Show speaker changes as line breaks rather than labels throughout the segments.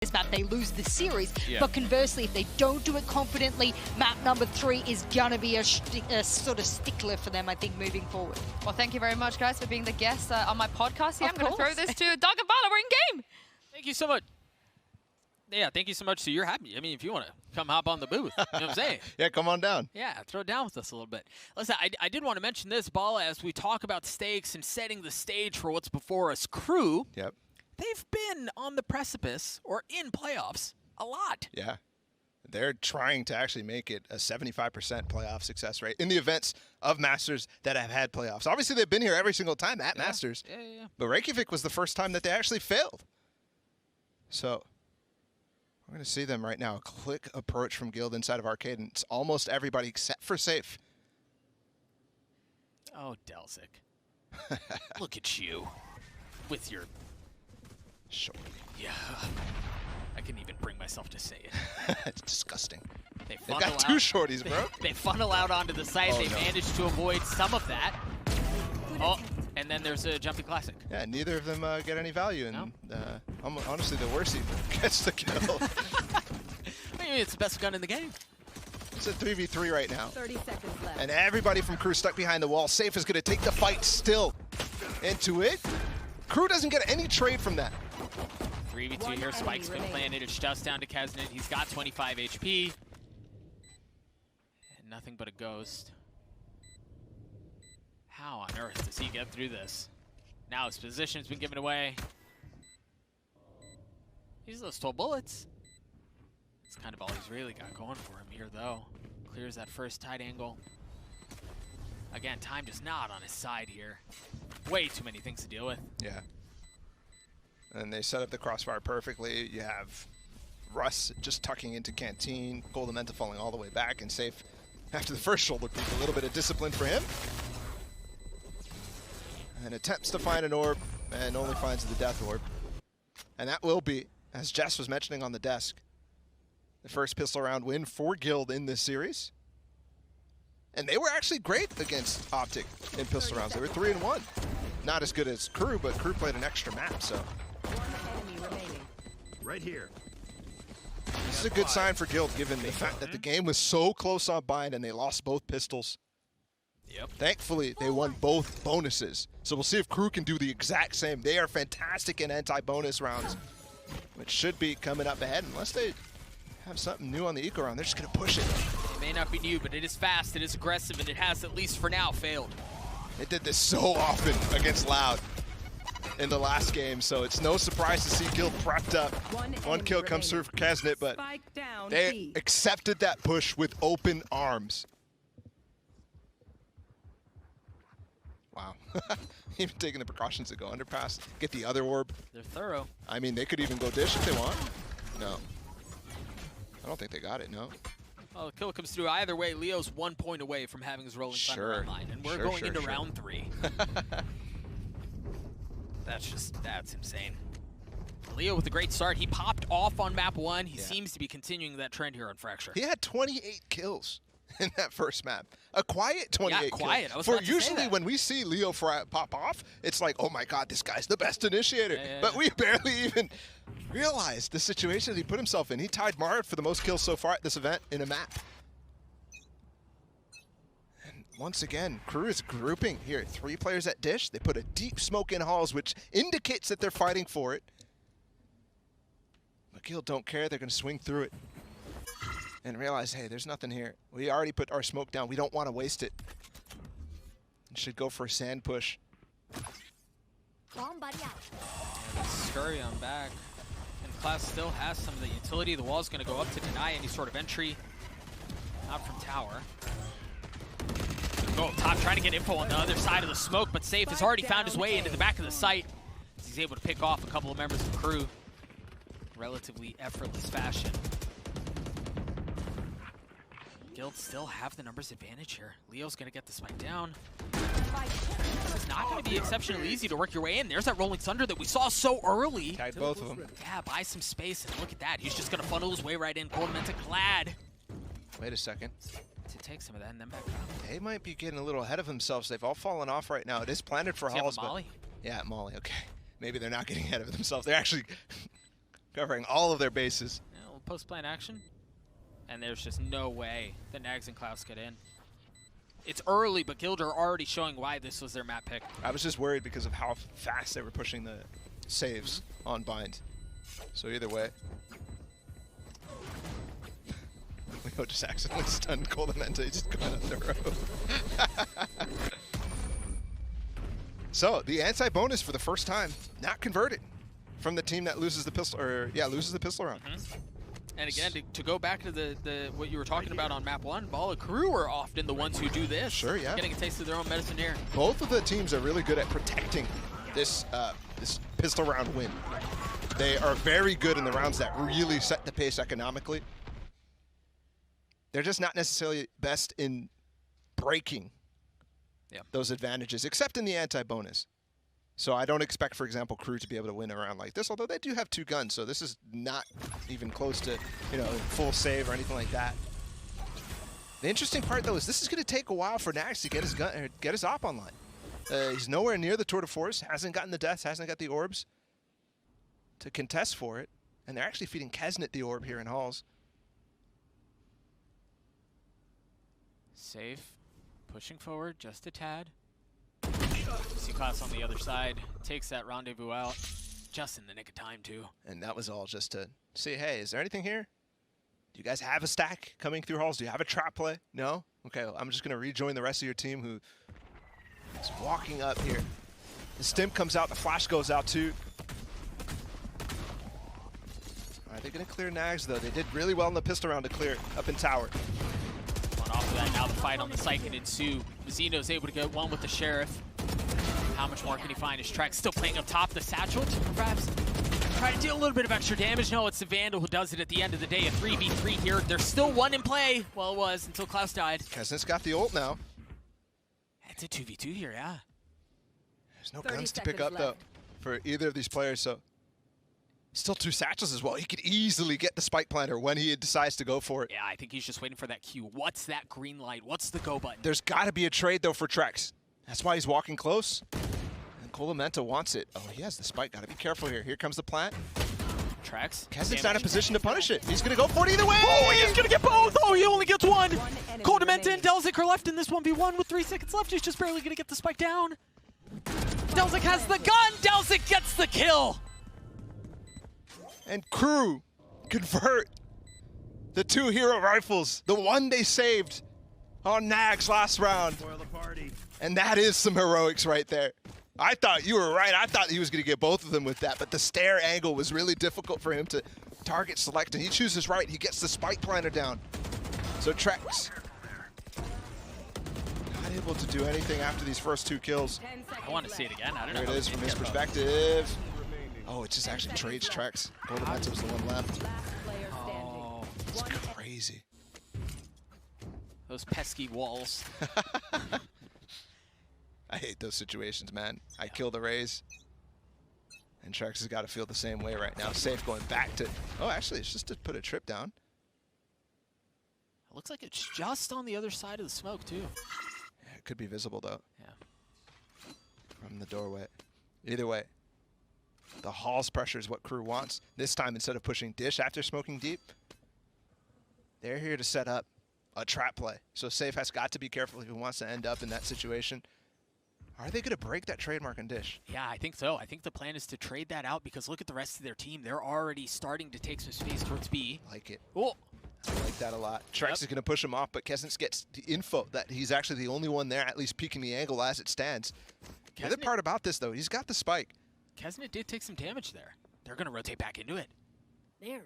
this map, they lose the series.
Yeah.
But conversely, if they don't do it confidently, map number 3 is gonna be a sort of stickler for them, I think, moving forward.
Well, thank you very much, guys, for being the guest on my podcast here.
Of
I'm going to throw
course.
this to Doug and Vala. We're in game.
Thank you so much. Yeah, thank you so much. So you're happy. I mean, if you want to come hop on the booth, you know what I'm saying?
Yeah, come on down.
Yeah, throw it down with us a little bit. Listen, I did want to mention this, Bala, as we talk about stakes and setting the stage for what's before us. Crew,
Yep.
they've been on the precipice or in playoffs a lot.
Yeah. They're trying to actually make it a 75% playoff success rate in the events of Masters that have had playoffs. Obviously, they've been here every single time at Masters.
Yeah.
But Reykjavik was the first time that they actually failed. So we're going to see them right now. A quick approach from Guild inside of Arcade, and it's almost everybody except for Safe.
Oh, Delzik. Look at you with your...
Sure.
Yeah. I couldn't even bring myself to say it.
It's disgusting.
They
They've got two shorties, bro.
They funnel out onto the site. They managed to avoid some of that. Oh, and then there's a jumping classic.
Yeah, neither of them get any value. And honestly, the worst even gets the kill.
I mean, it's the best gun in the game.
It's a 3v3 right now.
30 seconds left.
And everybody from Crew stuck behind the wall. Safe is going to take the fight still into it. Crew doesn't get any trade from that.
3v2 here. Spike's been planted. It's just down to Kesnet. He's got 25 HP. And nothing but a ghost. How on earth does he get through this? Now his position's been given away. He's those 12 bullets. That's kind of all he's really got going for him here, though. Clears that first tight angle. Again, time just not on his side here. Way too many things to deal with.
Yeah. And they set up the crossfire perfectly. You have Russ just tucking into Canteen, Goldamenta falling all the way back, and Safe after the first shoulder peek. A little bit of discipline for him. And attempts to find an orb, and only finds the death orb. And that will be, as Jess was mentioning on the desk, the first pistol round win for Guild in this series. And they were actually great against Optic in pistol rounds. They were 3-1. Not as good as Crew, but Crew played an extra map, so.
Right here.
This is a good sign for Guild, given the fact that the game was so close on bind and they lost both pistols.
Yep.
Thankfully, they won both bonuses. So we'll see if Crew can do the exact same. They are fantastic in anti-bonus rounds, which should be coming up ahead. Unless they have something new on the eco round, they're just going to push it.
It may not be new, but it is fast, it is aggressive, and it has, at least for now, failed.
They did this so often against Loud in the last game, so it's no surprise to see Guild prepped up. One kill comes through for Kesnet, but they accepted that push with open arms. Wow. Even taking the precautions to go underpass, get the other orb.
They're thorough.
I mean, they could even go dish if they want. No. I don't think they got it, no.
Well, the kill comes through. Either way, Leo's 1 point away from having his rolling thunder online, and we're going into round 3. That's insane. Leo with a great start. He popped off on map 1. He seems to be continuing that trend here on Fracture.
He had 28 kills in that first map. A quiet 28
yeah, quiet.
kills.
I was
For
about to say
usually
that.
when we see Leo pop off, it's like, oh my god, this guy's the best initiator. But we barely even realized the situation that he put himself in. He tied Mara for the most kills so far at this event in a map. And once again, Crew is grouping here. 3 players at dish. They put a deep smoke in halls, which indicates that they're fighting for it. But Guild don't care. They're going to swing through it and realize, hey, there's nothing here. We already put our smoke down. We don't want to waste it. Should go for a sand push.
Scurry on back. And Class still has some of the utility. The wall's going to go up to deny any sort of entry. Not from tower. Go up top, trying to get info on the other side of the smoke, but Safe has already found his way into the back of the site. He's able to pick off a couple of members of the Crew. Relatively effortless fashion. Guild still have the numbers advantage here. Leo's going to get the spike down. This is not going to be exceptionally easy to work your way in. There's that rolling thunder that we saw so early.
Tagged both of them.
Yeah, buy some space, and look at that. He's just going to funnel his way right in. Goldamenta clad.
Wait a second.
To take some of that and then back around.
They might be getting a little ahead of themselves. They've all fallen off right now. It is planted for
Does he have
halls,
a molly?
Yeah, molly, okay. Maybe they're not getting ahead of themselves. They're actually covering all of their bases.
Yeah, a little post-plant action. And there's just no way that Nags and Klaus get in. It's early, but Guild are already showing why this was their map pick.
I was just worried because of how fast they were pushing the saves on Bind. So either way. Leo just accidentally stunned Coldamenta. He just got up the road. So the anti-bonus for the first time, not converted from the team that loses the pistol, loses the pistol round.
And again, to go back to the what you were talking about on map 1, Bala Crew are often the ones who do this.
Sure, yeah.
Getting a taste of their own medicine here.
Both of the teams are really good at protecting this this pistol round win. They are very good in the rounds that really set the pace economically. They're just not necessarily best in breaking those advantages, except in the anti-bonus. So I don't expect, for example, Crew to be able to win a round like this, although they do have 2 guns, so this is not even close to, you know, full save or anything like that. The interesting part, though, is this is going to take a while for Nax to get his gun, get his op online. He's nowhere near the tour de force, hasn't gotten the deaths, hasn't got the orbs to contest for it, and they're actually feeding Kesnet the orb here in Halls.
Safe, pushing forward just a tad. See Klaus on the other side, takes that rendezvous out just in the nick of time too.
And that was all just to say, hey, is there anything here? Do you guys have a stack coming through Halls? Do you have a trap play? No? Okay, well, I'm just going to rejoin the rest of your team who is walking up here. The stim comes out, the flash goes out too. All right, they're going to clear Nags though. They did really well in the pistol round to clear up in tower.
Off of that, now the fight on the site can ensue. Mazzino's able to get one with the Sheriff. How much more can he find? His Trek still playing up top. The Satchel to perhaps try to deal a little bit of extra damage. No, it's the Vandal who does it at the end of the day. A 3v3 here. There's still 1 in play. Well, it was until Klaus died.
Kesnet's got the ult now.
It's a 2v2 here, yeah.
There's no guns to pick up, though, for either of these players, so still 2 satchels as well. He could easily get the spike planter when he decides to go for it.
Yeah, I think he's just waiting for that cue. What's that green light? What's the go button?
There's got to be a trade, though, for Trex. That's why he's walking close. And Colamenta wants it. Oh, he has the spike. Got to be careful here. Here comes the plant.
Trex.
Kesnet's not in a position to punish it. He's going to go for it either way.
Oh, he's going to get both. Oh, he only gets 1. Coldamenta and Delzik are left in this 1v1 with 3 seconds left. He's just barely going to get the spike down. Delzik has the gun. Delzik gets the kill.
And Crew convert the 2 hero rifles, the one they saved on Nags last round. And that is some heroics right there. I thought you were right. I thought he was going to get both of them with that, but the stare angle was really difficult for him to target select, and he chooses right. He gets the spike planter down. So Trex not able to do anything after these first 2 kills.
I want to see it again. I don't know.
Here it is from his perspective. Oh, it just actually trades Trex. Coldamenta was the one left.
Oh,
it's crazy.
Those pesky walls.
I hate those situations, man. I kill the Rays. And Trex has got to feel the same way right now. Safe going back to... Oh, actually, it's just to put a trip down.
It looks like it's just on the other side of the smoke, too.
Yeah, it could be visible, though.
Yeah.
From the doorway. Either way. The Halls pressure is what Crew wants. This time, instead of pushing Dish after smoking deep, they're here to set up a trap play. So Safe has got to be careful if he wants to end up in that situation. Are they going to break that trademark on Dish?
Yeah, I think so. I think the plan is to trade that out because look at the rest of their team. They're already starting to take some space towards B.
Like it.
Oh.
I like that a lot. Trex is going to push him off, but Kesnet gets the info that he's actually the only one there, at least peeking the angle as it stands. The other part about this, though, he's got the spike.
Kesnet did take some damage there. They're going to rotate back into it.
There.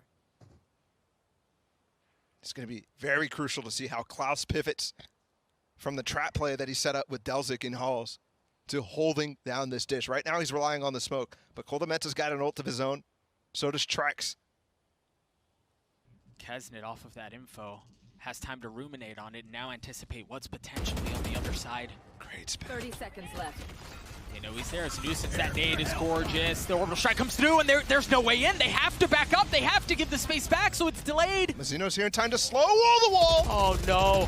It's going to be very crucial to see how Klaus pivots from the trap play that he set up with Delzik in Halls to holding down this Dish. Right now he's relying on the smoke, but Coldamenta's got an ult of his own. So does Trex.
Kesnet, off of that info, has time to ruminate on it and now anticipate what's potentially on the other side.
Great spin.
30 seconds left.
They know he's there. It's a nuisance. That nade is gorgeous. The orbital strike comes through, and there's no way in. They have to back up. They have to give the space back, so it's delayed.
Mazzino's here in time to slow wall the wall.
Oh, no.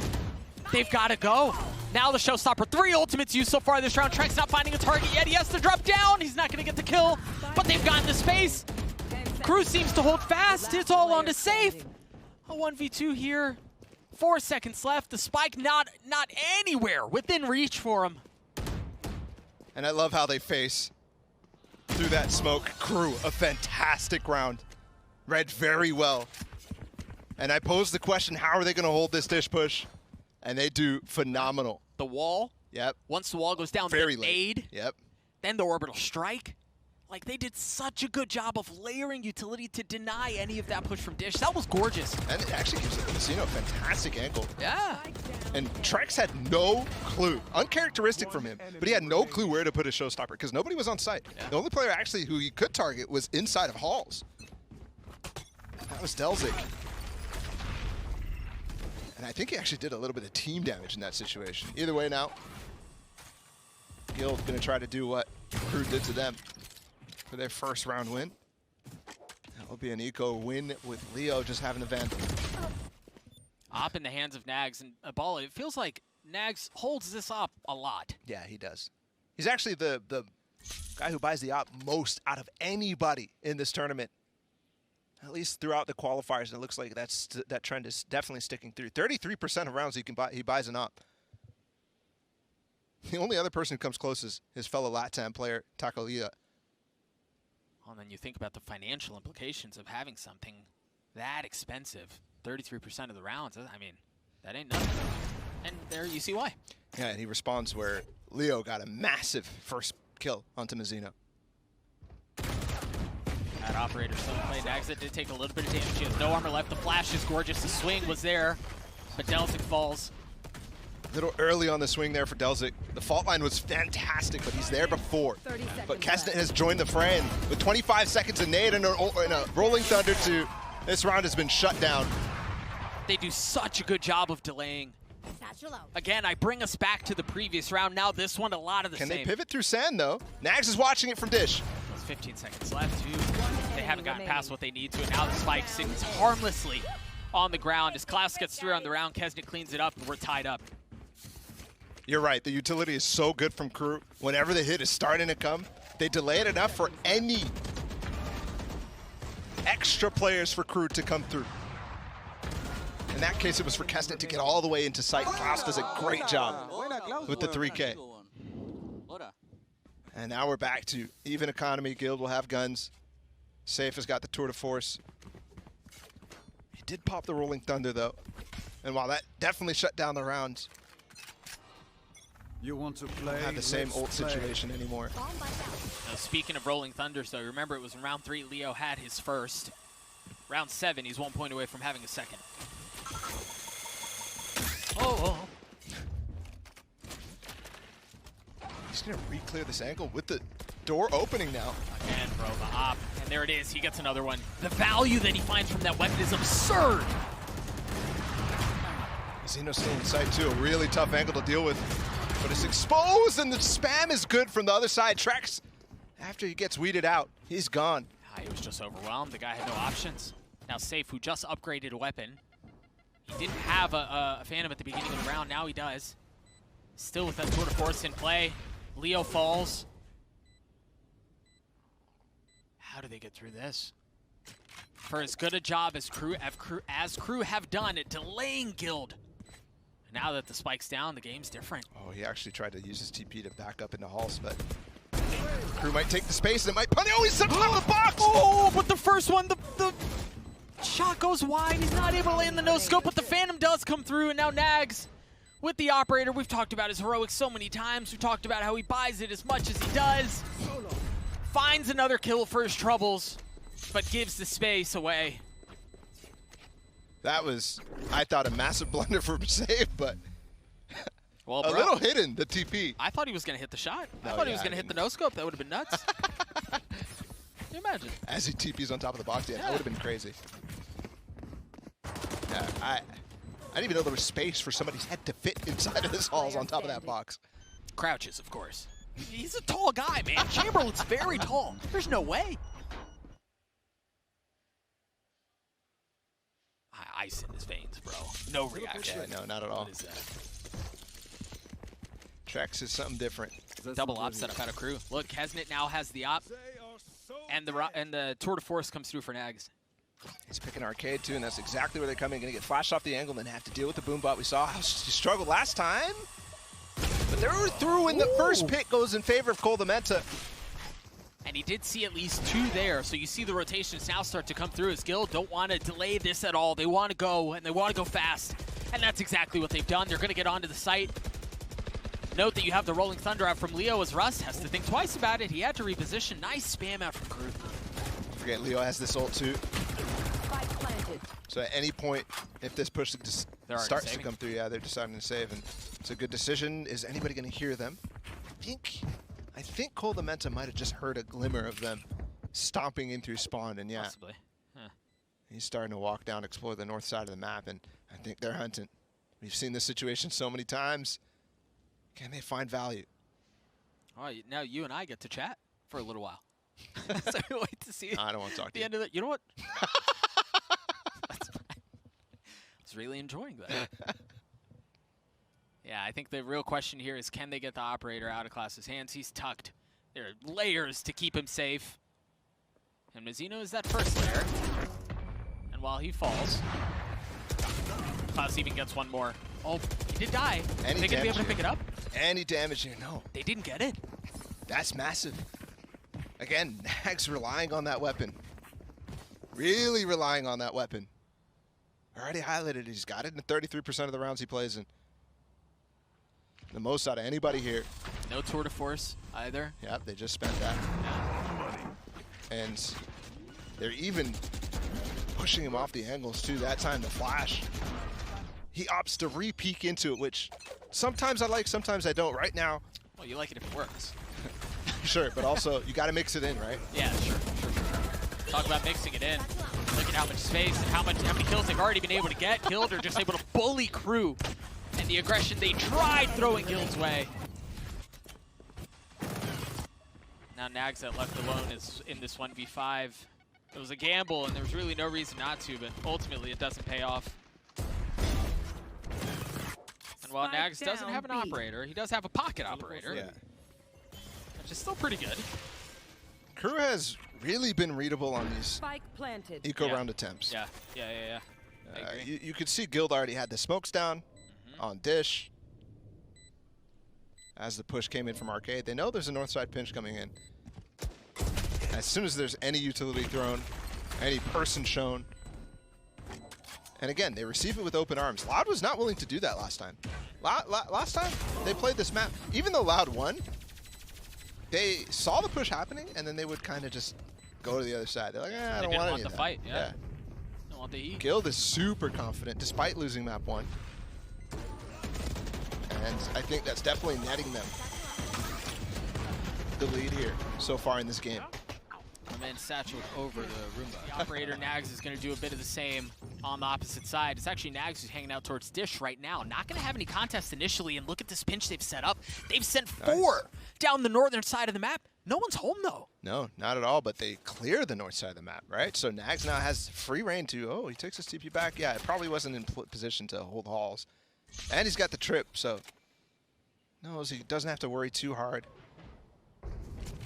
They've got to go. Now the showstopper. 3 ultimates used so far this round. Trex not finding a target yet. He has to drop down. He's not going to get the kill, but they've gotten the space. Crew seems to hold fast. It's all on to Safe. A 1v2 here. 4 seconds left. The spike not anywhere within reach for him.
And I love how they face through that smoke. Crew, a fantastic round. Read very well. And I posed the question, how are they going to hold this dish push? And they do phenomenal.
The wall.
Yep.
Once the wall goes down,
Very
the
late.
nade.
Yep.
Then the orbital strike. Like, they did such a good job of layering utility to deny any of that push from Dish. That was gorgeous.
And it actually gives Casino a fantastic angle.
Yeah.
And Trex had no clue. Uncharacteristic from him, but he had no clue where to put his showstopper because nobody was on site.
Yeah.
The only player actually who he could target was inside of halls. That was Delzik. And I think he actually did a little bit of team damage in that situation. Either way now, Guild gonna try to do what Crew did to them for their first round win. That will be an eco win with Leo just having the Vandal.
Op in the hands of Nags and Abala. It feels like Nags holds this op a lot.
Yeah, he does. He's actually the guy who buys the op most out of anybody in this tournament. At least throughout the qualifiers, it looks like that trend is definitely sticking through. 33% of rounds he buys an op. The only other person who comes close is his fellow LATAM player, Takolia.
Well, and then you think about the financial implications of having something that expensive. 33% of the rounds. I mean, that ain't nothing. And there you see why.
Yeah, and he responds where Leo got a massive first kill onto Mizzino.
That operator still played. Nags did take a little bit of damage. He has no armor left. The flash is gorgeous. The swing was there, but Delzik falls.
A little early on the swing there for Delzik. The fault line was fantastic, but he's there before. But Kesnet has joined the fray, and with 25 seconds a nade and a rolling thunder to this round has been shut down.
They do such a good job of delaying. Again, I bring us back to the previous round. Now this one, a lot of the same.
Can they pivot through sand, though? Nags is watching it from Dish.
There's 15 seconds left, too. They haven't gotten past what they need to, and now the spike sits harmlessly on the ground. As Klaus gets through on the round, Kesnet cleans it up, and we're tied up.
You're right. The utility is so good from Crew. Whenever the hit is starting to come, they delay it enough for any extra players for Crew to come through. In that case, it was for Kesnet to get all the way into sight. Klaus does a great job with the 3K. And now we're back to even economy. Guild will have guns. Safe has got the tour de force. He did pop the Rolling Thunder, though. And while that definitely shut down the rounds,
you want to play?
Don't have the same ult situation anymore.
Now, speaking of Rolling Thunders, though, remember it was in round 3 Leo had his first. Round 7, he's 1 point away from having a second. Oh.
He's going to re-clear this angle with the door opening now.
Again, bro, the op. And there it is. He gets another one. The value that he finds from that weapon is absurd.
Zeno's still in sight, too. A really tough angle to deal with. But it's exposed, and the spam is good from the other side. Trex, after he gets weeded out, he's gone.
He was just overwhelmed. The guy had no options. Now Safe, who just upgraded a weapon. He didn't have a Phantom at the beginning of the round. Now he does. Still with that tour de force in play. Leo falls. How do they get through this? For as good a job as Crew have done at delaying Guild. Now that the spike's down, the game's different.
Oh, he actually tried to use his TP to back up into halls, but Crew might take the space and it might punish. Oh, he's on top of the box!
Oh, but the first one, the shot goes wide. He's not able to land the no-scope, but the Phantom does come through, and now Nags with the operator. We've talked about his heroics so many times. We talked about how he buys it as much as he does. Finds another kill for his troubles, but gives the space away.
That was, I thought, a massive blunder for Save, but
well,
a little hidden, the TP.
I thought he was going to hit the shot.
No,
I thought he was going to hit the no-scope. That would have been nuts. Can you imagine?
As he TPs on top of the box, yeah, that would have been crazy. Yeah, I didn't even know there was space for somebody's head to fit inside of this halls on top of that box.
Crouches, of course. He's a tall guy, man. Chamberlain's very tall. There's no way. Ice in his veins, bro. No reaction.
Yeah, no, not at all.
What is that?
Trex is something different.
Double op setup out of Crew. Look, Kesnet now has the op. And the tour de force comes through for Nags.
He's picking Arcade too, and that's exactly where they're coming. Going to get flashed off the angle and then have to deal with the boom bot. We saw how he struggled last time. But they're through, and the first pick goes in favor of Coldamenta.
And he did see at least 2 there, so you see the rotations now start to come through as Guild don't want to delay this at all. They want to go, and they want to go fast. And that's exactly what they've done. They're going to get onto the site. Note that you have the Rolling Thunder out from Leo as Rust has to think twice about it. He had to reposition. Nice spam out from Crew.
Don't forget, Leo has this ult too. So at any point, if this push starts to come through, yeah, they're deciding to save. And it's a good decision. Is anybody going to hear them? I think Coldamenta might have just heard a glimmer of them stomping in through spawn, and yeah.
Possibly. Huh.
He's starting to walk down, explore the north side of the map, and I think they're hunting. We've seen this situation so many times. Can they find value?
Oh, now you and I get to chat for a little while. So we wait to see.
I don't want to talk to
the
you.
end of it. You know what? That's fine. I was really enjoying that. Yeah, I think the real question here is, can they get the operator out of Klaus's hands? He's tucked. There are layers to keep him safe. And Mazzino is that first layer. And while he falls, Klaus even gets one more. Oh, he did die. Are they going to be able to pick it up?
Any damage here? No.
They didn't get it.
That's massive. Again, Nags relying on that weapon. Really relying on that weapon. Already highlighted. He's got it in 33% of the rounds he plays in. The most out of anybody here.
No tour de force either.
Yep, they just spent that.
Yeah.
And they're even pushing him off the angles too. That time the flash. He opts to re-peek into it, which sometimes I like, sometimes I don't. Right now.
Well, you like it if it works.
Sure, but also you got to mix it in, right?
Yeah, sure. Talk about mixing it in. Look at how much space and how many kills they've already been able to get. Guild are just able to bully Crew. And the aggression they tried throwing Guild's way. Now Nags that left alone is in this 1v5. It was a gamble, and there was really no reason not to, but ultimately it doesn't pay off. And while Nags doesn't have an operator, he does have a pocket operator.
Yeah.
Which is still pretty good.
Crew has really been readable on these eco round attempts.
Yeah.
You could see Guild already had the smokes down on Dish. As the push came in from Arcade, they know there's a north side pinch coming in. As soon as there's any utility thrown, any person shown. And again, they receive it with open arms. Loud was not willing to do that last time. Last time they played this map, even though Loud won, they saw the push happening, and then they would kind of just go to the other side. They're like, I don't want any of that.
The fight, yeah. Don't want the heat.
Guild is super confident, despite losing map 1. And I think that's definitely netting them the lead here so far in this game.
My man Satchel over the Roomba. The operator Nags is going to do a bit of the same on the opposite side. It's actually Nags who's hanging out towards Dish right now. Not going to have any contest initially, and look at this pinch they've set up. They've sent 4 down the northern side of the map. No one's home, though.
No, not at all, but they clear the north side of the map, right? So Nags now has free reign to, oh, he takes his TP back. Yeah, it probably wasn't in position to hold halls. And he's got the trip, so knows he doesn't have to worry too hard.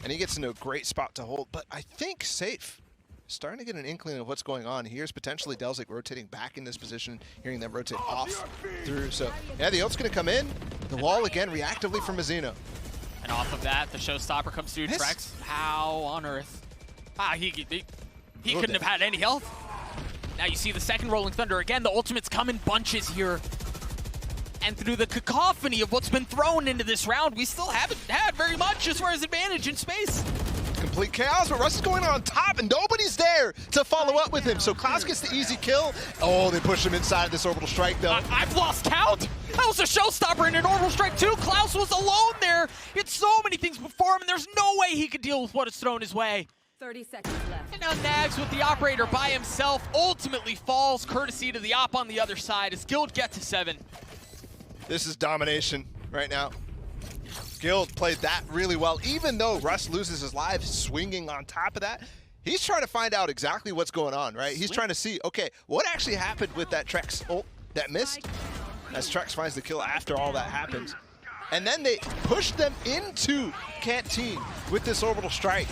And he gets into a great spot to hold, but I think safe. Starting to get an inkling of what's going on. Here's potentially Delzik rotating back in this position, hearing them rotate off through. So, yeah, the ult's going to come in. The wall again, reactively from Mazzino.
And off of that, the showstopper comes through. Trex. How on earth? He couldn't have had any health. Now you see the second Rolling Thunder again. The ultimates come in bunches here. And through the cacophony of what's been thrown into this round, we still haven't had very much as far as advantage in space.
Complete chaos, but Russ is going on top, and nobody's there to follow up with him. So Klaus gets the easy kill. Oh, they push him inside of this orbital strike, though.
I've lost count. That was a showstopper in an orbital strike, too. Klaus was alone there. He had so many things before him, and there's no way he could deal with what is thrown his way.
30 seconds left.
And now Nags with the operator by himself ultimately falls, courtesy to the op on the other side as Guild get to 7.
This is domination right now. Guild played that really well, even though Russ loses his life swinging on top of that. He's trying to find out exactly what's going on, right? He's trying to see, okay, what actually happened with that Trex ult that missed? As Trex finds the kill after all that happens. And then they push them into Canteen with this orbital strike.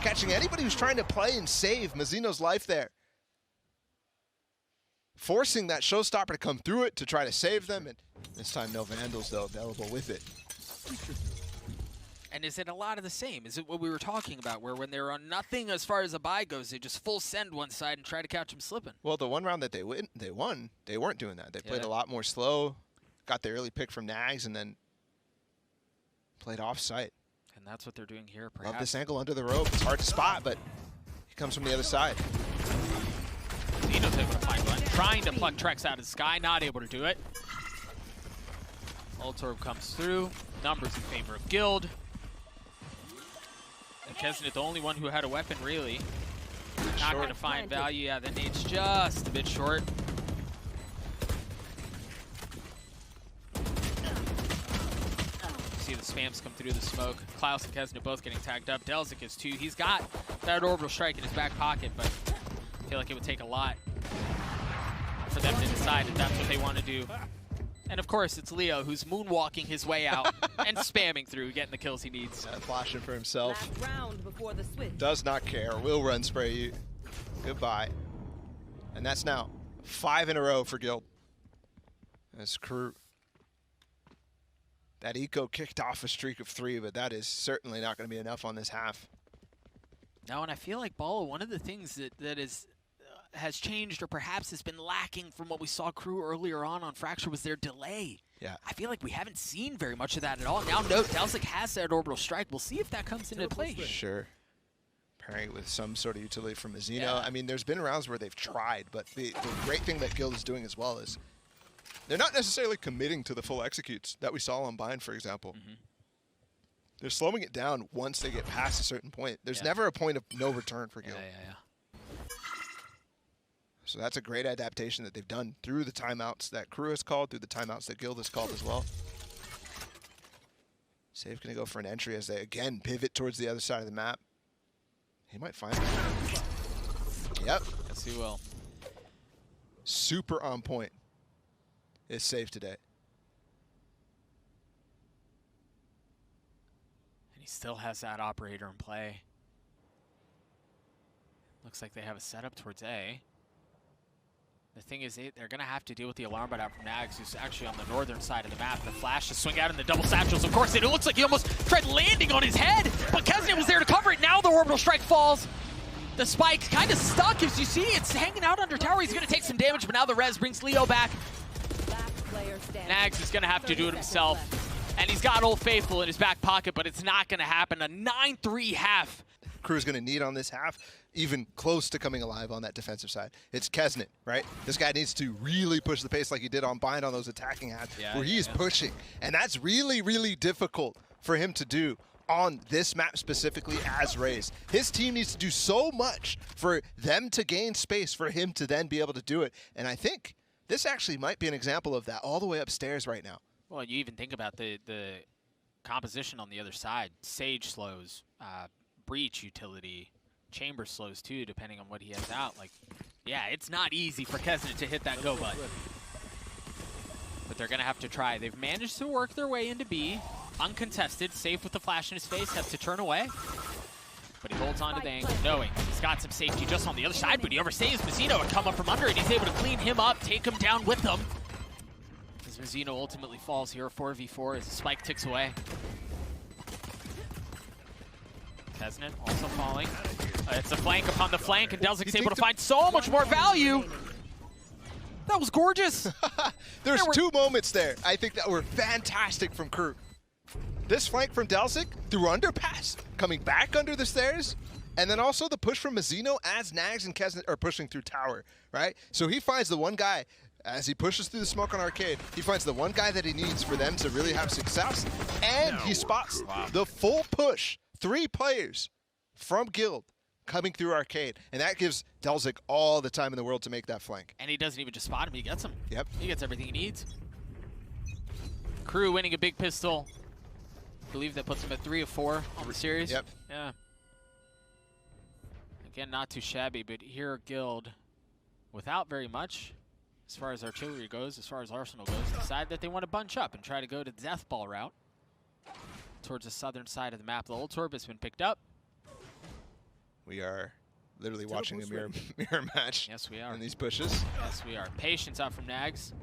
catching anybody who's trying to play and save Mazzino's life there. Forcing that showstopper to come through it to try to save them, and this time no Vandals, though, available with it.
And is it a lot of the same? Is it what we were talking about, where when they're on nothing as far as a buy goes, they just full send one side and try to catch them slipping?
Well, the one round that they won, they weren't doing that. They played a lot more slow, got the early pick from Nags, and then played off-site.
And that's what they're doing here, perhaps.
Love this angle under the rope. It's hard to spot, but he comes from the other side.
Zeno's able to find one. Trying to pluck Trex out of the sky, not able to do it. Ultorb comes through. Numbers in favor of Guild. And Kesnet, the only one who had a weapon, really. Not going to find value. Yeah, the nade's just a bit short. See the spams come through the smoke. Klaus and Kesnet both getting tagged up. Delzik is too. He's got that orbital strike in his back pocket, but I feel like it would take a lot for them to decide if that's what they want to do. And of course, it's Leo who's moonwalking his way out and spamming through, getting the kills he needs.
Flashing for himself.
Last round before the switch.
Does not care. Will run spray you. Goodbye. And that's now 5 in a row for Guild. That's crew. That eco kicked off a streak of 3, but that is certainly not going to be enough on this half.
Now, and I feel like Bala, one of the things that has changed or perhaps has been lacking from what we saw crew earlier on Fracture was their delay.
Yeah.
I feel like we haven't seen very much of that at all. Now note, Delzik has that orbital strike. We'll see if that comes into play.
Sure. Pairing it with some sort of utility from Mazzino.
Yeah.
I mean, there's been rounds where they've tried, but the great thing that Guild is doing as well is they're not necessarily committing to the full executes that we saw on Bind, for example. They're slowing it down once they get past a certain point. There's never a point of no return for Guild.
Yeah.
So that's a great adaptation that they've done through the timeouts that crew has called, through the timeouts that Guild has called as well. Save gonna go for an entry as they again pivot towards the other side of the map. He might find it. Yep.
Yes, he will.
Super on point is Save today.
And he still has that operator in play. Looks like they have a setup towards A. The thing is, they're going to have to deal with the alarm bot out from Nags, who's actually on the northern side of the map. The flash to swing out in the double satchels. Of course, it looks like he almost tried landing on his head, but Kesnet was there to cover it. Now the orbital strike falls. The spike kind of stuck. As you see, it's hanging out under tower. He's going to take some damage, but now the res brings Leo back. Nags is going to have to do it himself. And he's got Old Faithful in his back pocket, but it's not going to happen. A 9-3 half.
Crew's going to need on this half, even close to coming alive on that defensive side. It's Kesnet, right? This guy needs to really push the pace like he did on Bind on those attacking halves, where he is pushing. And that's really, really difficult for him to do on this map specifically as Raze. His team needs to do so much for them to gain space for him to then be able to do it. And I think this actually might be an example of that all the way upstairs right now.
Well, you even think about the composition on the other side. Sage slows, Breach utility, Chamber slows too, depending on what he has out. Like, yeah, it's not easy for Kesnet to hit that go button. But they're going to have to try. They've managed to work their way into B. Uncontested, safe with the flash in his face, has to turn away. But he holds on to the angle, knowing he's got some safety just on the other side, but he overstays Mazzino and come up from under it. He's able to clean him up, take him down with them. As Mazzino ultimately falls here, 4v4 as the spike ticks away. Kesnet also falling. It's a flank upon the flank, and Delzik's able to find so much more value. That was gorgeous.
There's 2 moments there, I think, that were fantastic from Crew. This flank from Delzik through underpass, coming back under the stairs, and then also the push from Mazzino as Nags and Kesnet are pushing through tower, right? So he finds the one guy, as he pushes through the smoke on Arcade, he finds the one guy that he needs for them to really have success, and he spots the full push. 3 players from Guild coming through Arcade, and that gives Delzik all the time in the world to make that flank.
And he doesn't even just spot him, he gets him.
Yep.
He gets everything he needs. Crew winning a big pistol. I believe that puts him at 3 of 4 on the series.
Yep.
Yeah. Again, not too shabby, but here Guild, without very much, as far as artillery goes, as far as arsenal goes, decide that they want to bunch up and try to go to the death ball route towards the southern side of the map. The Ultorb has been picked up.
We are literally watching a mirror match.
Yes, we are.
In these bushes.
Yes, we are. Patience out from Nags.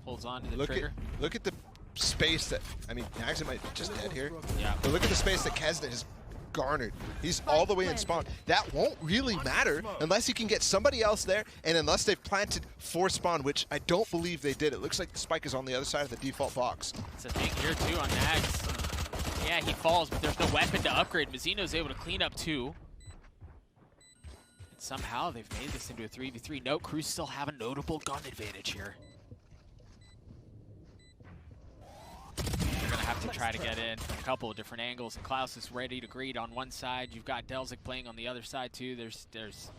Holds on to the trigger.
Look at the space that, I mean, Nags might be just dead here.
Yeah.
But look at the space that Kesnet has garnered. He's all the way in spawn. That won't really matter unless he can get somebody else there and unless they've planted for spawn, which I don't believe they did. It looks like the spike is on the other side of the default box.
It's a thing here too on Nags. Yeah, he falls, but there's no weapon to upgrade. Mazzino's able to clean up too. And somehow they've made this into a 3v3. Note, Crews still have a notable gun advantage here. They're gonna have to try to get in from a couple of different angles, and Klaus is ready to greet on one side. You've got Delzik playing on the other side too. There's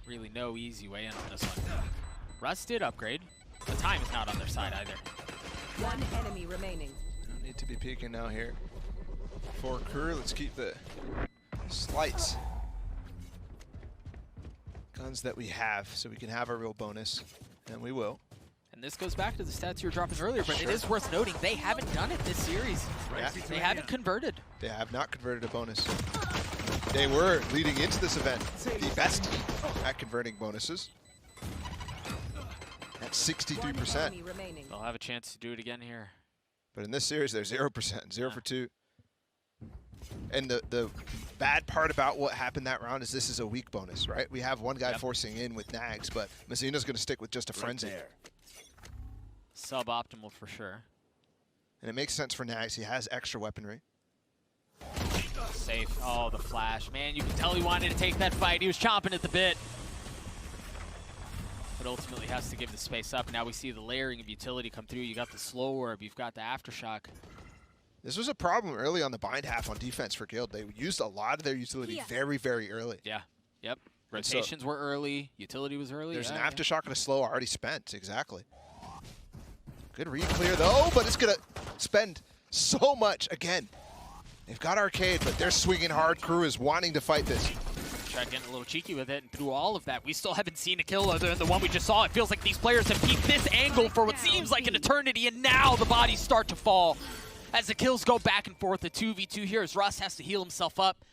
really no easy way in on this one. Russ did upgrade. The time is not on their side either.
One enemy remaining.
Don't need to be peeking now here. For crew, let's keep the slight guns that we have so we can have a real bonus, and we will.
And this goes back to the stats you were dropping earlier, but it is worth noting they haven't done it this series.
Yeah.
They haven't converted.
They have not converted a bonus. They were, leading into this event, the best at converting bonuses. At 63%.
They'll have a chance to do it again here.
But in this series, they're 0%, 0 for 2. And the bad part about what happened that round is this is a weak bonus, right? We have one guy forcing in with Nags, but Mazzino's going to stick with just a frenzy.
Suboptimal for sure.
And it makes sense for Nags. He has extra weaponry.
Safe. Oh, the flash. Man, you can tell he wanted to take that fight. He was chomping at the bit. But ultimately has to give the space up. Now we see the layering of utility come through. You got the slow orb. You've got the aftershock.
This was a problem early on the bind half on defense for Guild. They used a lot of their utility very, very early.
Yeah. Yep. Rotations were early. Utility was early.
There's an aftershock and a slow already spent. Exactly. Good re-clear though, but it's going to spend so much again. They've got Arcade, but they're swinging hard. Crew is wanting to fight this.
Tried getting a little cheeky with it, and through all of that, we still haven't seen a kill other than the one we just saw. It feels like these players have peaked this angle for what seems like an eternity, and now the bodies start to fall. As the kills go back and forth, the 2v2 here as Russ has to heal himself up.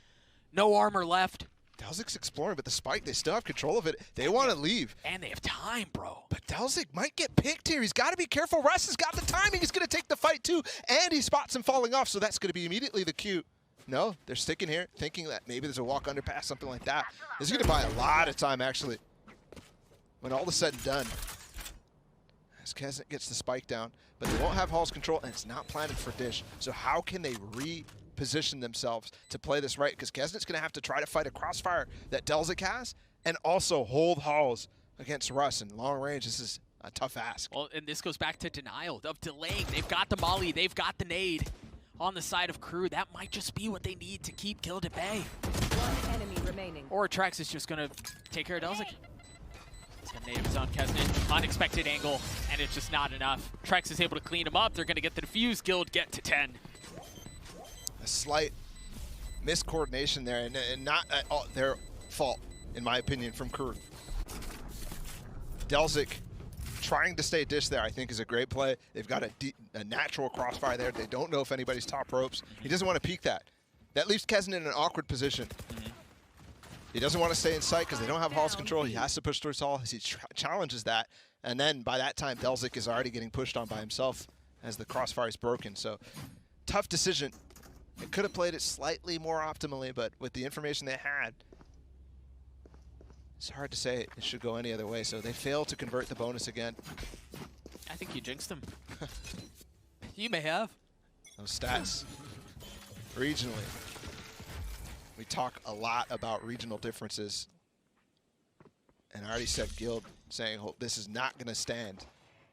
No armor left.
Delzik's exploring, but the spike, they still have control of it. They want to leave.
And they have time, bro.
But Delzik might get picked here. He's got to be careful. Russ has got the timing. He's going to take the fight too, and he spots him falling off, so that's going to be immediately the cue. No, they're sticking here, thinking that maybe there's a walk underpass, something like that. This is going to buy a lot of time, actually, when all is said and done. As Kesnet gets the spike down, but they won't have Hall's control, and it's not planted for Dish. So how can they reposition themselves to play this right? Because Kesnet's going to have to try to fight a crossfire that Delzik has, and also hold Halls against Russ in long range. This is a tough ask.
Well, and this goes back to denial, of delaying. They've got the molly, they've got the nade. On the side of Crew, that might just be what they need to keep Guild at bay.
One enemy remaining.
Or Trax is just going to take care of Delzik. He's going to nade his own Kesnet. Unexpected angle, and it's just not enough. Trax is able to clean him up. They're going to get the defuse. Guild get to 10.
A slight miscoordination there, and not at all their fault, in my opinion, from Crew. Delzik trying to stay Dish there, I think, is a great play. They've got a natural crossfire there. They don't know if anybody's top ropes. He doesn't want to peek that. That leaves Kesnet in an awkward position. He doesn't want to stay in sight because they don't have Hall's control. He has to push towards Hall. He challenges that. And then by that time, Delzik is already getting pushed on by himself as the crossfire is broken. So tough decision. They could have played it slightly more optimally, but with the information they had, it's hard to say it should go any other way. So they failed to convert the bonus again.
I think you jinxed them. You may have.
Those stats. Regionally. We talk a lot about regional differences. And I already said Guild saying, oh, this is not going to stand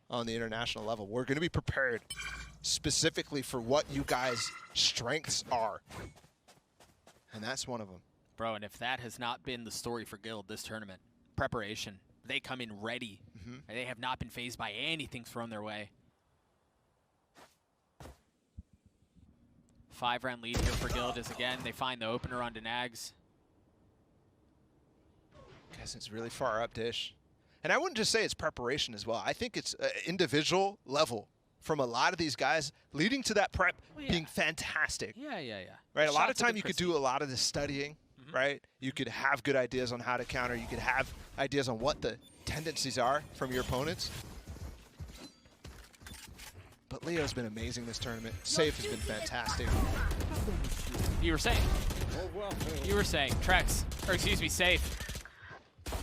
on the international level. We're going to be prepared specifically for what you guys' strengths are. And that's one of them.
Bro, and if that has not been the story for Guild this tournament, preparation, they come in ready. They have not been fazed by anything thrown their way. 5-round lead here for Guild as, again, they find the opener onto Nags.
Guess it's really far up, Dish. And I wouldn't just say it's preparation as well. I think it's individual level from a lot of these guys leading to that prep being fantastic.
Yeah.
Right, a lot of time you could do a lot of the studying. right? You could have good ideas on how to counter. You could have ideas on what the tendencies are from your opponents. But Leo's been amazing this tournament. Safe has been fantastic.
You were saying. Trex, or excuse me, Safe.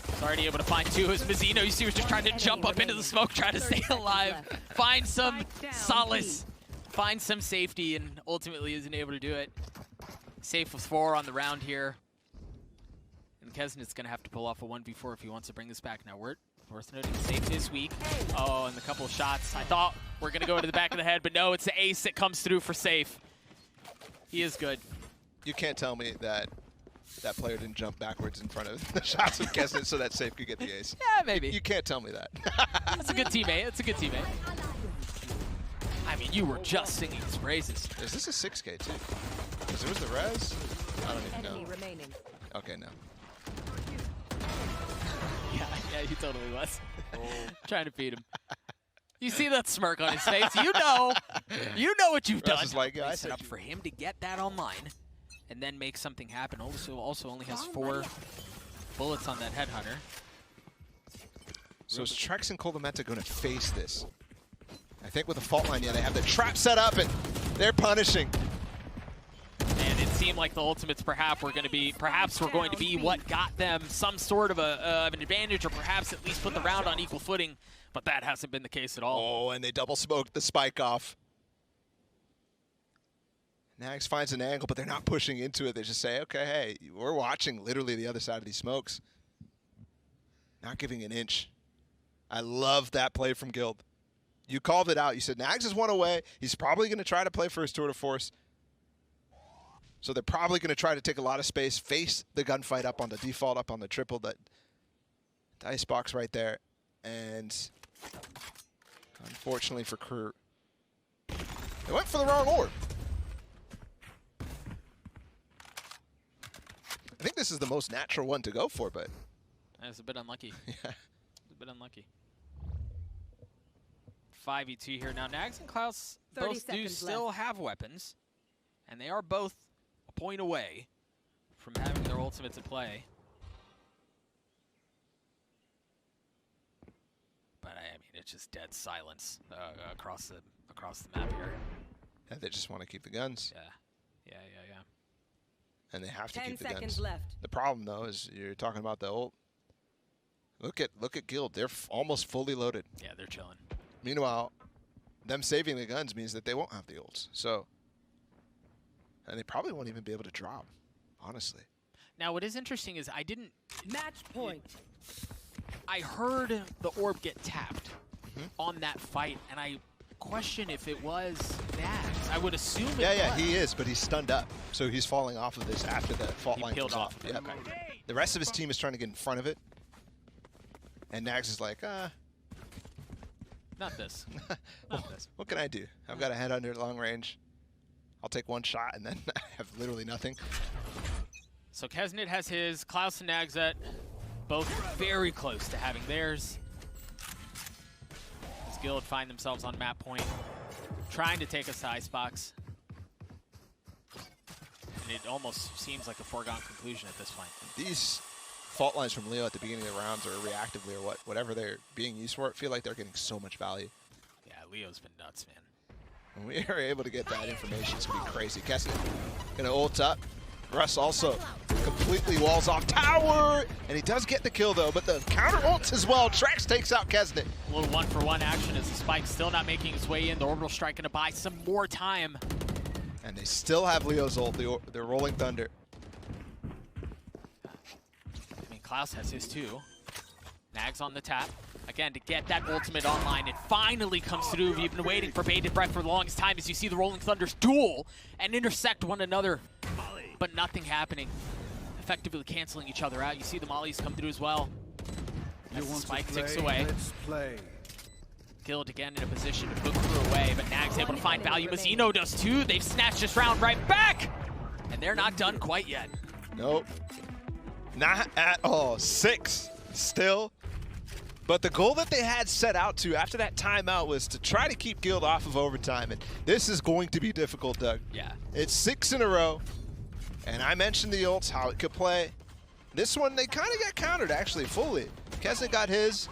Was already able to find two as Mazzino, you see, was just trying to jump up into the smoke, trying to stay alive, find some solace, find some safety, and ultimately isn't able to do it. Safe with 4 on the round here. And Kesnit's going to have to pull off a 1v4 if he wants to bring this back. Now, worth noting, Safe this week. Oh, and the couple of shots. I thought we're going to go to the back of the head, but no, it's the ace that comes through for Safe. He is good.
You can't tell me that that player didn't jump backwards in front of the shots of Kesnit so that Safe could get the ace.
Yeah, maybe.
You can't tell me that.
That's a good teammate. That's a good teammate. I mean, you were just singing his praises.
Is this a 6K too? Because there was the res? I don't even know.
Remaining.
Okay, no.
Yeah, he totally was. Trying to feed him. You see that smirk on his face. You know what you've done.
Is like, yeah, I
set up for him to get that online and then make something happen. Also only has 4 bullets on that headhunter.
So is Trex and Coldamenta going to face this? I think with the fault line, yeah, they have the trap set up and they're punishing.
And it seemed like the ultimates perhaps were going to be what got them some sort of an advantage, or perhaps at least put the round on equal footing. But that hasn't been the case at all.
Oh, and they double smoked the spike off. Nags finds an angle, but they're not pushing into it. They just say, okay, hey, we're watching literally the other side of these smokes. Not giving an inch. I love that play from Guild. You called it out. You said Nags is 1 away. He's probably going to try to play for his tour de force. So they're probably going to try to take a lot of space, face the gunfight up on the default, up on the triple, that dice box right there. And unfortunately for Crew, they went for the wrong orb. I think this is the most natural one to go for, but
that's a bit unlucky.
Yeah.
It's a bit unlucky. 5v2 here. Now, Nags and Klaus both do still have weapons, and they are both a point away from having their ultimates at play. But I mean, it's just dead silence across the map here.
Yeah, they just want to keep the guns.
Yeah.
And they have to
10
keep the
seconds
guns.
left.
The problem though is you're talking about the ult. Look at Guild. They're almost fully loaded.
Yeah, they're chilling.
Meanwhile, them saving the guns means that they won't have the ults. So, and they probably won't even be able to drop, honestly.
Now, what is interesting is
Match point.
I heard the orb get tapped on that fight, and I question if it was Nags. I would assume it was.
Yeah, he is, but he's stunned up. So he's falling off of this after the fault line
peeled
comes off.
off.
Yeah.
Okay.
The rest of his team is trying to get in front of it. And Nags is like,
Not this.
what can I do? I've got a head under long range. I'll take 1 shot and then I have literally nothing.
So Kesnit has his, Klaus and Nagzet both very close to having theirs. As Guild find themselves on map point, trying to take us to Icebox. And it almost seems like a foregone conclusion at this point.
These fault lines from Leo at the beginning of the rounds, or reactively, or whatever they're being used for, feel like they're getting so much value.
Yeah, Leo's been nuts, man.
When we are able to get that information, it's going to be crazy. Kesnit going to ult up. Russ also completely walls off tower, and he does get the kill though, but the counter ults as well. Trex takes out Kesnit.
A little 1-for-1 action as the spike still not making its way in. The orbital strike going to buy some more time.
And they still have Leo's ult, they're rolling thunder.
I mean, Klaus has his too. Nags on the tap. Again, to get that ultimate online, it finally comes through. We've been waiting for bated breath for the longest time as you see the Rolling Thunders duel and intersect one another, but nothing happening. Effectively canceling each other out. You see the mollies come through as well. As the spike ticks away.
Let's play.
Guild again in a position to book through away, but Nag's able to find value. Mazzino does too. They've snatched this round right back, and they're not done quite yet.
Nope. Not at all. 6 still. But the goal that they had set out to after that timeout was to try to keep Guild off of overtime. And this is going to be difficult, Doug.
Yeah.
It's 6 in a row. And I mentioned the ults, how it could play. This one, they kind of got countered, actually, fully. Kesnet got his,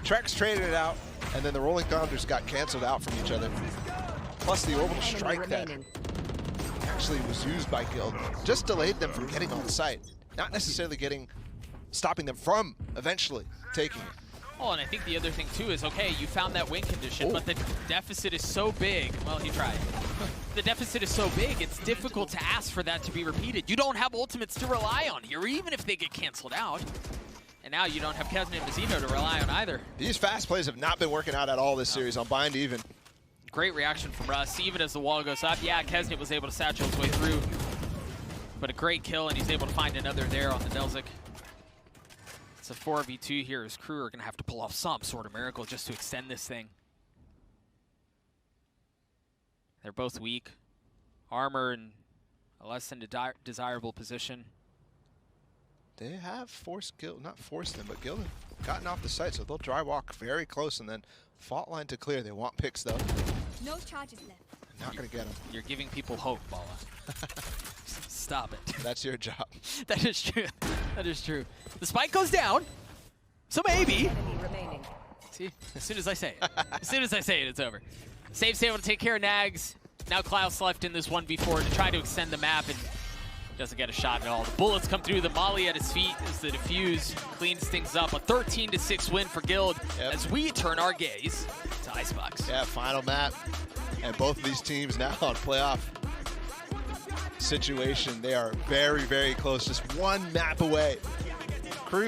Trex traded it out, and then the Rolling Thunders got canceled out from each other. Plus the orbital strike that actually was used by Guild just delayed them from getting on site. Not necessarily stopping them from eventually taking it.
Oh, and I think the other thing too is, okay, you found that win condition, but the deficit is so big. Well, he tried. The deficit is so big, it's difficult to ask for that to be repeated. You don't have ultimates to rely on here, even if they get canceled out. And now you don't have Kesnet and Mazino to rely on either.
These fast plays have not been working out at all this series on bind even.
Great reaction from Russ, even as the wall goes up. Yeah, Kesnet was able to satchel his way through, but a great kill, and he's able to find another there on the Delzik. It's a 4v2 here. His crew are going to have to pull off some sort of miracle just to extend this thing. They're both weak. Armor in a less than desirable position.
They have forced Guild, not forced them, but Guild have gotten off the site, so they'll dry walk very close and then fault line to clear. They want picks though.
No charges left.
Not gonna get them.
You're giving people hope, Bala. Stop it.
That's your job.
That is true. That is true. The spike goes down, so maybe.
Enemy remaining.
See, as soon as I say it, it's over. Save's able to take care of Nags. Now Klaus left in this 1v4 to try to extend the map and doesn't get a shot at all. The bullets come through, the molly at his feet as the defuse cleans things up. A 13-6 win for Guild as we turn our gaze to Icebox.
Yeah, final map. And both of these teams now on playoff situation. They are very, very close, just one map away